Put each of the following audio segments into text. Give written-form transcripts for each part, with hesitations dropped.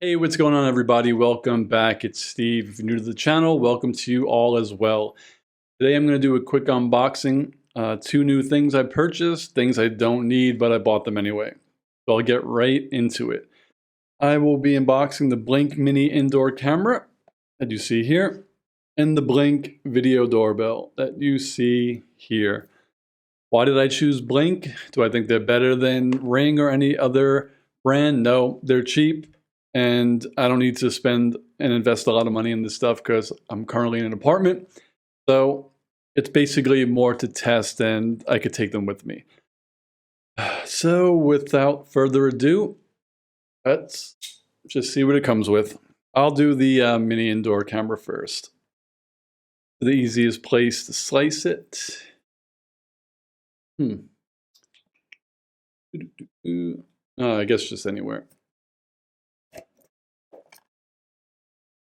Hey, what's going on, everybody? Welcome back. It's Steve. If you're new to the channel, welcome to you all as well. Today, I'm going to do a quick unboxing. Two new things I purchased, things I don't need, but I bought them anyway. So I'll get right into it. I will be unboxing the Blink Mini Indoor Camera that you see here, and the Blink Video Doorbell that you see here. Why did I choose Blink? Do I think they're better than Ring or any other brand? No, they're cheap. And I don't need to spend and invest a lot of money in this stuff because I'm currently in an apartment. So it's basically more to test and I could take them with me. So without further ado, let's just see what it comes with. I'll do the mini indoor camera first. The easiest place to slice it. I guess just anywhere.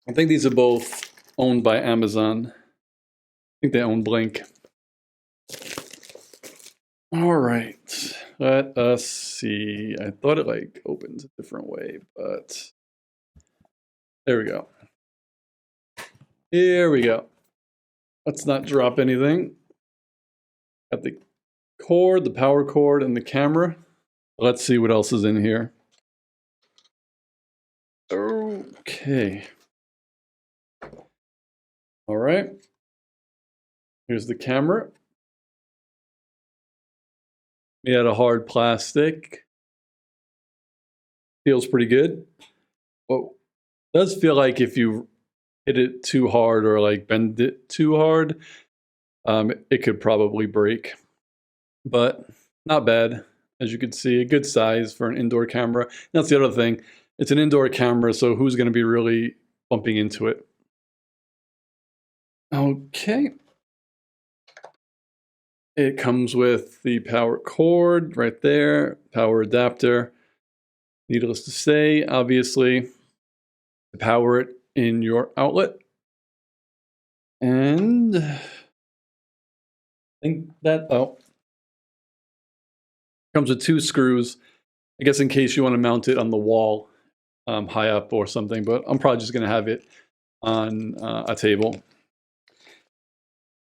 I think these are both owned by Amazon. I think they own Blink. All right, let us see. I thought it like opens a different way, but there we go. Here we go. Let's not drop anything. Got the cord, the power cord, and the camera. Let's see what else is in here. Okay. All right. Here's the camera. Made out of hard plastic. Feels pretty good. Well, it does feel like if you hit it too hard or like bend it too hard, it could probably break. But not bad. As you can see, a good size for an indoor camera. And that's the other thing. It's an indoor camera, so who's going to be really bumping into it? Okay. It comes with the power cord right there, power adapter. Needless to say, obviously, to power it in your outlet. And I think that, comes with two screws. I guess in case you want to mount it on the wall high up or something, but I'm probably just going to have it on a table.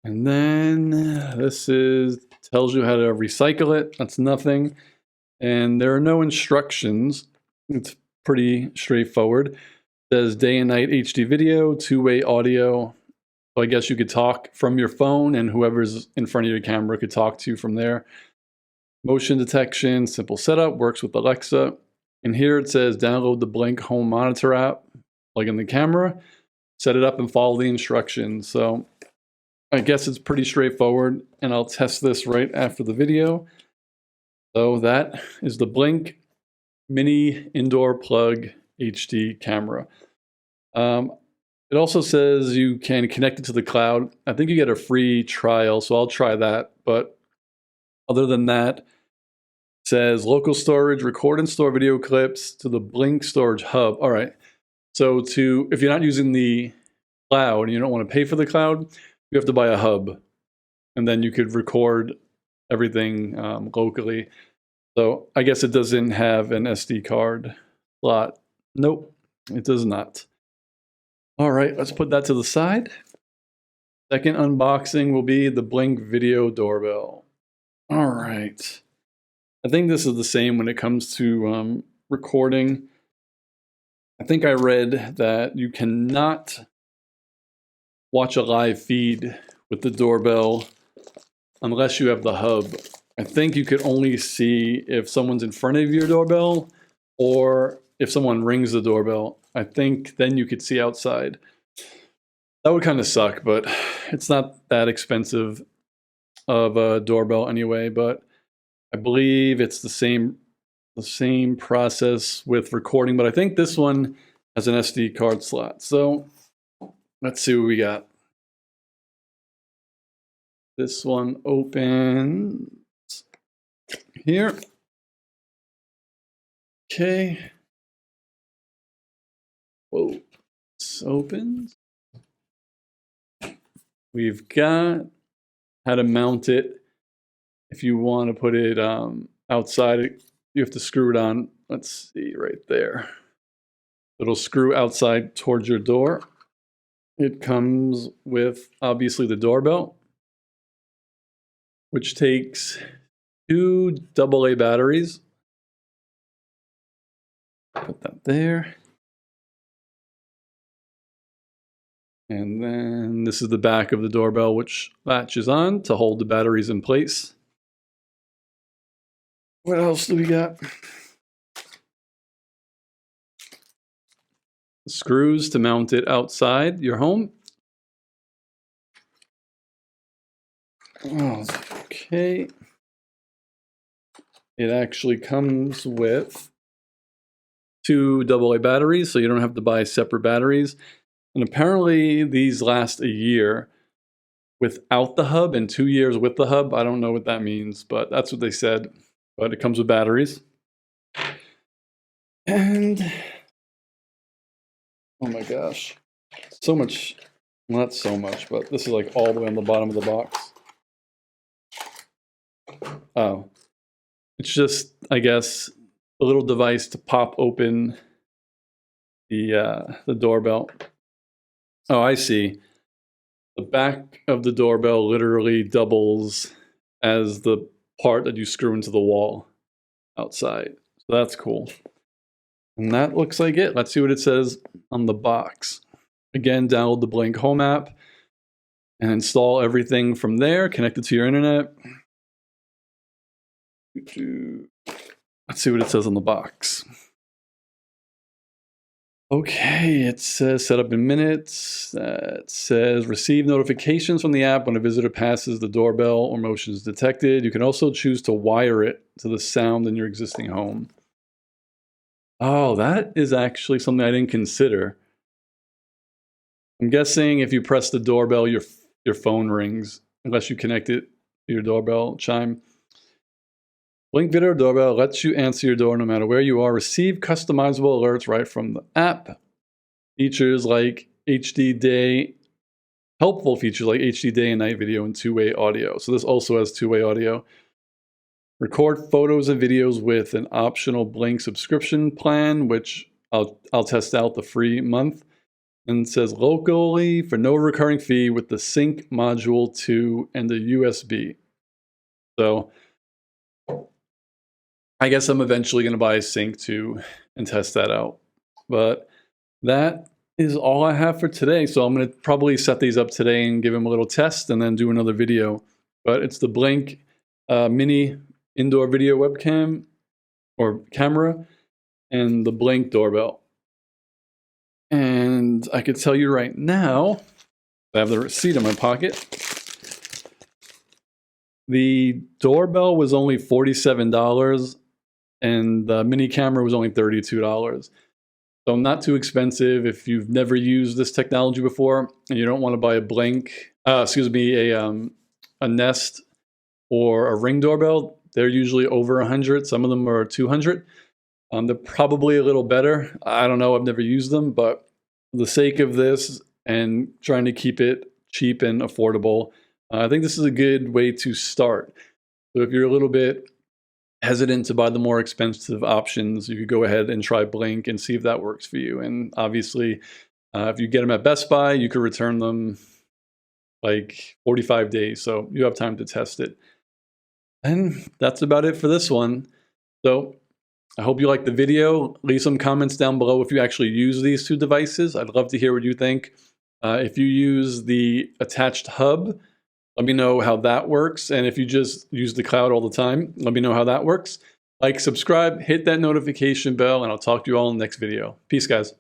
And then this tells you how to recycle it. That's nothing. And there are no instructions. It's pretty straightforward. It says day and night HD video, two-way audio. So I guess you could talk from your phone and whoever's in front of your camera could talk to you from there. Motion detection, simple setup, works with Alexa. And here it says download the Blink Home Monitor app, plug in the camera, set it up and follow the instructions. So I guess it's pretty straightforward, and I'll test this right after the video. So that is the Blink Mini Indoor Plug HD camera. It also says you can connect it to the cloud. I think you get a free trial, so I'll try that. But other than that, it says local storage, record and store video clips to the Blink storage hub. All right. So if you're not using the cloud and you don't want to pay for the cloud, you have to buy a hub, and then you could record everything locally. So I guess it doesn't have an SD card slot. Nope, it does not. All right, let's put that to the side. Second unboxing will be the Blink Video Doorbell. All right. I think this is the same when it comes to recording. I think I read that you cannot watch a live feed with the doorbell unless you have the hub. I think you could only see if someone's in front of your doorbell or if someone rings the doorbell. I think then you could see outside. That would kind of suck, but it's not that expensive of a doorbell anyway. But I believe it's the same process with recording, but I think this one has an SD card slot. So let's see what we got. This one opens here. Okay. Whoa, this opens. We've got how to mount it. If you want to put it outside, you have to screw it on. Let's see right there. It'll screw outside towards your door. It comes with, obviously, the doorbell, which takes 2 AA batteries. Put that there. And then this is the back of the doorbell, which latches on to hold the batteries in place. What else do we got? The screws to mount it outside your home. Okay. It actually comes with 2 AA batteries, so you don't have to buy separate batteries. And apparently these last a year without the hub and 2 years with the hub. I don't know what that means, but that's what they said. But it comes with batteries. And oh my gosh, so much, well, not so much, but this is like all the way on the bottom of the box. Oh, it's just, I guess, a little device to pop open the doorbell. Oh, I see. The back of the doorbell literally doubles as the part that you screw into the wall outside. So that's cool. And that looks like it. Let's see what it says on the box. Again, download the Blink Home app and install everything from there, connect it to your internet. Let's see what it says on the box. Okay, it says set up in minutes. It says receive notifications from the app when a visitor passes the doorbell or motion is detected. You can also choose to wire it to the sound in your existing home. Oh, that is actually something I didn't consider. I'm guessing if you press the doorbell, your phone rings, unless you connect it to your doorbell chime. Blink Video Doorbell lets you answer your door no matter where you are. Receive customizable alerts right from the app. Features like HD day, helpful features like HD day and night video and two-way audio. So this also has two-way audio. Record photos and videos with an optional Blink subscription plan, which I'll test out the free month. And it says locally for no recurring fee with the sync module 2 and the USB. So I guess I'm eventually going to buy a sync 2 and test that out. But that is all I have for today. So I'm going to probably set these up today and give them a little test and then do another video. But it's the Blink mini indoor video webcam or camera and the Blink doorbell. And I could tell you right now, I have the receipt in my pocket. The doorbell was only $47 and the mini camera was only $32. So not too expensive if you've never used this technology before and you don't want to buy a Blink, a Nest or a Ring doorbell. They're usually over 100. Some of them are 200. They're probably a little better. I don't know. I've never used them, but for the sake of this and trying to keep it cheap and affordable, I think this is a good way to start. So if you're a little bit hesitant to buy the more expensive options, you could go ahead and try Blink and see if that works for you. And obviously, if you get them at Best Buy, you could return them like 45 days. So you have time to test it. And that's about it for this one. So I hope you liked the video. Leave some comments down below if you actually use these two devices. I'd love to hear what you think. If you use the attached hub, let me know how that works. And if you just use the cloud all the time, let me know how that works. Like, subscribe, hit that notification bell, and I'll talk to you all in the next video. Peace, guys.